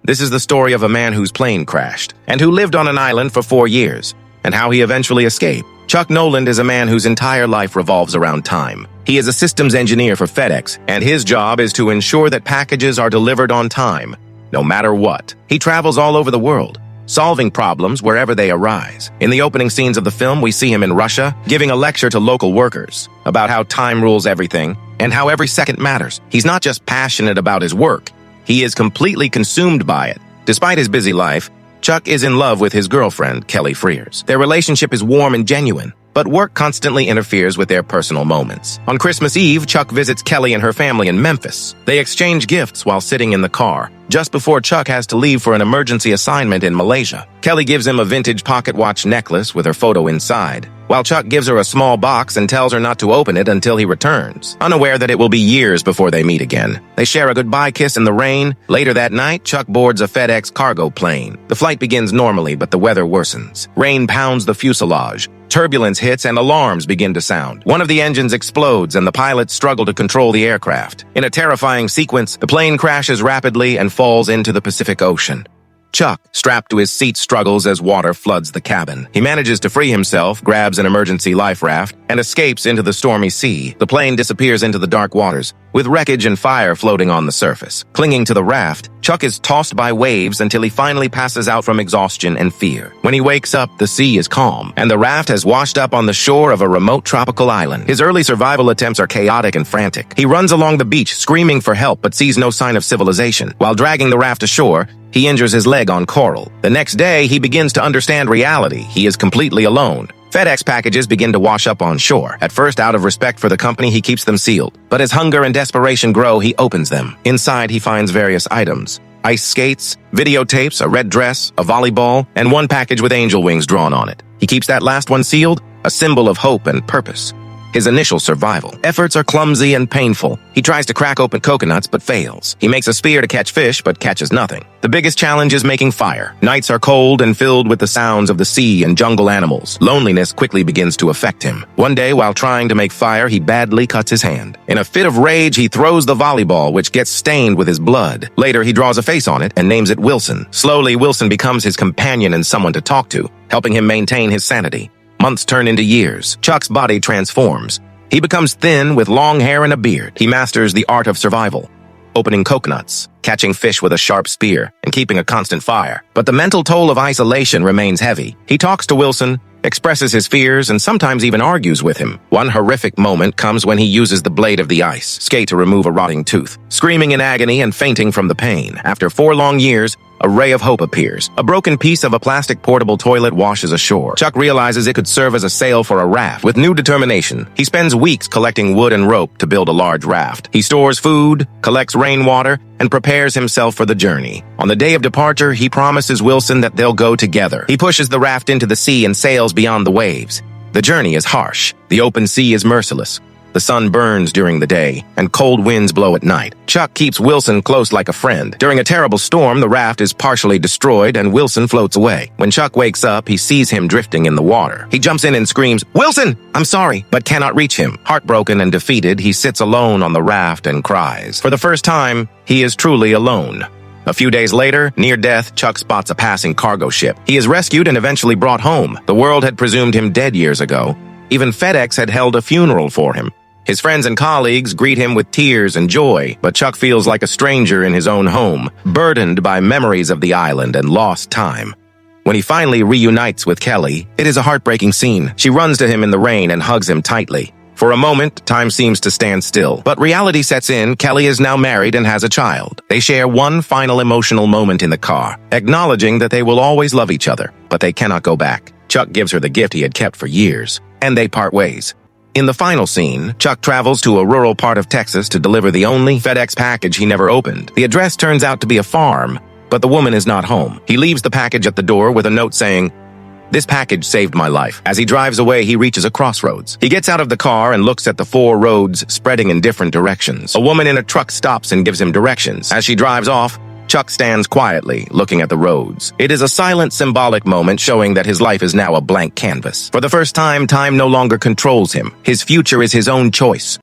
This is the story of a man whose plane crashed, and who lived on an island for 4 years, and how he eventually escaped. Chuck Noland is a man whose entire life revolves around time. He is a systems engineer for FedEx, and his job is to ensure that packages are delivered on time, no matter what. He travels all over the world, solving problems wherever they arise. In the opening scenes of the film, we see him in Russia, giving a lecture to local workers about how time rules everything and how every second matters. He's not just passionate about his work, he is completely consumed by it. Despite his busy life, Chuck is in love with his girlfriend, Kelly Frears. Their relationship is warm and genuine, but work constantly interferes with their personal moments. On Christmas Eve, Chuck visits Kelly and her family in Memphis. They exchange gifts while sitting in the car, just before Chuck has to leave for an emergency assignment in Malaysia. Kelly gives him a vintage pocket watch necklace with her photo inside, while Chuck gives her a small box and tells her not to open it until he returns, unaware that it will be years before they meet again. They share a goodbye kiss in the rain. Later that night, Chuck boards a FedEx cargo plane. The flight begins normally, but the weather worsens. Rain pounds the fuselage. Turbulence hits and alarms begin to sound. One of the engines explodes and the pilots struggle to control the aircraft. In a terrifying sequence, the plane crashes rapidly and falls into the Pacific Ocean. Chuck, strapped to his seat, struggles as water floods the cabin. He manages to free himself, grabs an emergency life raft, and escapes into the stormy sea. The plane disappears into the dark waters, with wreckage and fire floating on the surface. Clinging to the raft, Chuck is tossed by waves until he finally passes out from exhaustion and fear. When he wakes up, the sea is calm, and the raft has washed up on the shore of a remote tropical island. His early survival attempts are chaotic and frantic. He runs along the beach, screaming for help, but sees no sign of civilization. While dragging the raft ashore, he injures his leg on coral. The next day, he begins to understand reality. He is completely alone. FedEx packages begin to wash up on shore. At first, out of respect for the company, he keeps them sealed. But as hunger and desperation grow, he opens them. Inside, he finds various items: ice skates, videotapes, a red dress, a volleyball, and one package with angel wings drawn on it. He keeps that last one sealed, a symbol of hope and purpose. His initial survival efforts are clumsy and painful. He tries to crack open coconuts but fails. He makes a spear to catch fish but catches nothing. The biggest challenge is making fire. Nights are cold and filled with the sounds of the sea and jungle animals. Loneliness quickly begins to affect him. One day, while trying to make fire, he badly cuts his hand. In a fit of rage, he throws the volleyball, which gets stained with his blood. Later, he draws a face on it and names it Wilson. Slowly, Wilson becomes his companion and someone to talk to, helping him maintain his sanity. Months turn into years. Chuck's body transforms. He becomes thin with long hair and a beard. He masters the art of survival, opening coconuts, catching fish with a sharp spear, and keeping a constant fire. But the mental toll of isolation remains heavy. He talks to Wilson, expresses his fears, and sometimes even argues with him. One horrific moment comes when he uses the blade of the ice skate to remove a rotting tooth. Screaming in agony and fainting from the pain, after 4 long years, a ray of hope appears. A broken piece of a plastic portable toilet washes ashore. Chuck realizes it could serve as a sail for a raft. With new determination, he spends weeks collecting wood and rope to build a large raft. He stores food, collects rainwater, and prepares himself for the journey. On the day of departure, he promises Wilson that they'll go together. He pushes the raft into the sea and sails beyond the waves. The journey is harsh. The open sea is merciless. The sun burns during the day, and cold winds blow at night. Chuck keeps Wilson close like a friend. During a terrible storm, the raft is partially destroyed, and Wilson floats away. When Chuck wakes up, he sees him drifting in the water. He jumps in and screams, "Wilson! I'm sorry!" but cannot reach him. Heartbroken and defeated, he sits alone on the raft and cries. For the first time, he is truly alone. A few days later, near death, Chuck spots a passing cargo ship. He is rescued and eventually brought home. The world had presumed him dead years ago. Even FedEx had held a funeral for him. His friends and colleagues greet him with tears and joy, but Chuck feels like a stranger in his own home, burdened by memories of the island and lost time. When he finally reunites with Kelly, it is a heartbreaking scene. She runs to him in the rain and hugs him tightly. For a moment, time seems to stand still, but reality sets in. Kelly is now married and has a child. They share one final emotional moment in the car, acknowledging that they will always love each other, but they cannot go back. Chuck gives her the gift he had kept for years, and they part ways. In the final scene, Chuck travels to a rural part of Texas to deliver the only FedEx package he never opened. The address turns out to be a farm, but the woman is not home. He leaves the package at the door with a note saying, "This package saved my life." As he drives away, he reaches a crossroads. He gets out of the car and looks at the 4 roads spreading in different directions. A woman in a truck stops and gives him directions. As she drives off, Chuck stands quietly, looking at the roads. It is a silent, symbolic moment showing that his life is now a blank canvas. For the first time, time no longer controls him. His future is his own choice.